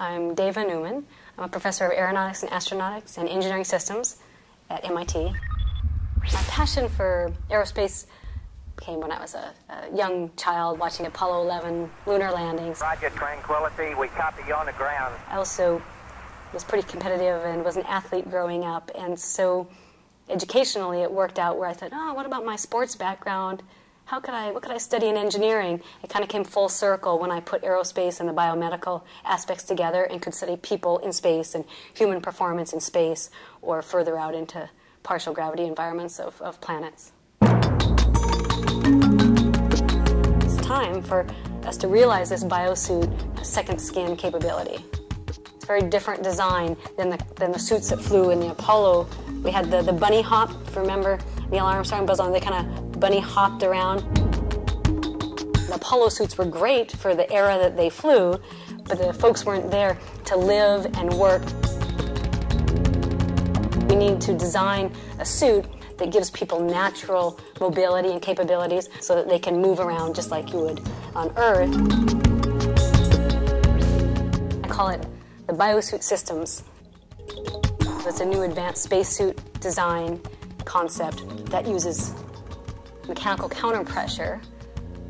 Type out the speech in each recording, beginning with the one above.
I'm Deva Newman. I'm a professor of aeronautics and astronautics and engineering systems at MIT. My passion for aerospace came when I was a young child watching Apollo 11 lunar landings. Roger, Tranquility. We copy you on the ground. I also was pretty competitive and was an athlete growing up, and so educationally it worked out where I thought, oh, what about my sports background? What could I study in engineering? It kind of came full circle when I put aerospace and the biomedical aspects together and could study people in space and human performance in space or further out into partial gravity environments of planets. It's time for us to realize this biosuit has second skin capability. It's a very different design than the suits that flew in the Apollo. We had the bunny hop, if you remember Neil Armstrong, Buzz Aldrin, they kind of bunny hopped around. The Apollo suits were great for the era that they flew, but the folks weren't there to live and work. We need to design a suit that gives people natural mobility and capabilities so that they can move around just like you would on Earth. I call it the biosuit systems. It's a new advanced spacesuit design concept that uses mechanical counterpressure.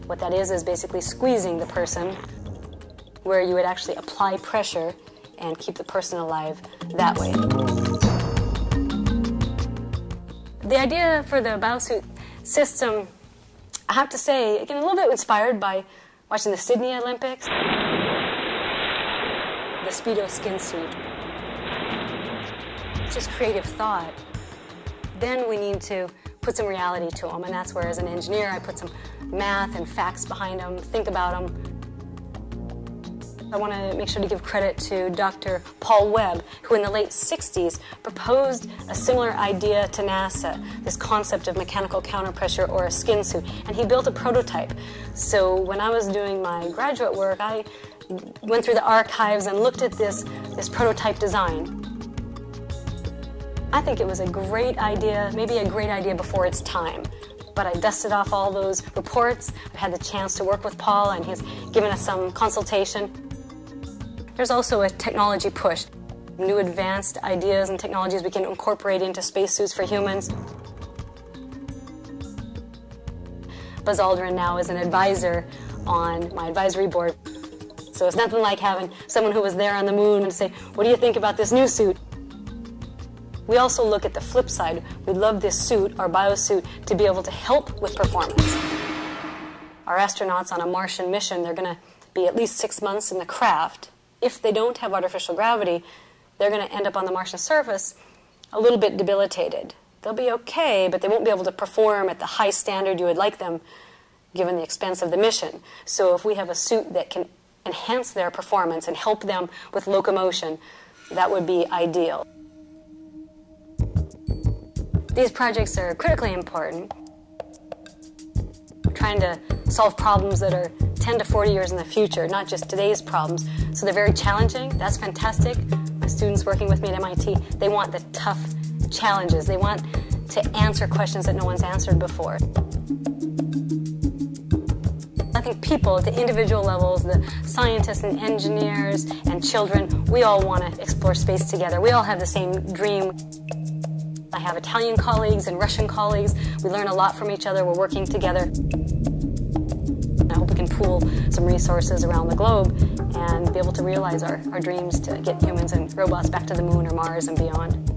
What that is basically squeezing the person where you would actually apply pressure and keep the person alive that way. The idea for the biosuit system, I have to say, again, a little bit inspired by watching the Sydney Olympics. The Speedo skin suit. Just creative thought. Then we need to put some reality to them, and that's where, as an engineer, I put some math and facts behind them, think about them. I want to make sure to give credit to Dr. Paul Webb, who in the late 60s proposed a similar idea to NASA, this concept of mechanical counterpressure or a skin suit, and he built a prototype. So when I was doing my graduate work, I went through the archives and looked at this prototype design. I think it was a great idea, maybe a great idea before its time. But I dusted off all those reports. I've had the chance to work with Paul, and he's given us some consultation. There's also a technology push. New advanced ideas and technologies we can incorporate into spacesuits for humans. Buzz Aldrin now is an advisor on my advisory board. So it's nothing like having someone who was there on the moon and say, what do you think about this new suit? We also look at the flip side. We'd love this suit, our biosuit, to be able to help with performance. Our astronauts on a Martian mission, they're going to be at least 6 months in the craft. If they don't have artificial gravity, they're going to end up on the Martian surface a little bit debilitated. They'll be okay, but they won't be able to perform at the high standard you would like them, given the expense of the mission. So if we have a suit that can enhance their performance and help them with locomotion, that would be ideal. These projects are critically important. We're trying to solve problems that are 10 to 40 years in the future, not just today's problems. So they're very challenging. That's fantastic. My students working with me at MIT, they want the tough challenges. They want to answer questions that no one's answered before. I think people at the individual levels, the scientists and engineers and children, we all want to explore space together. We all have the same dream. I have Italian colleagues and Russian colleagues. We learn a lot from each other. We're working together. I hope we can pool some resources around the globe and be able to realize our dreams to get humans and robots back to the moon or Mars and beyond.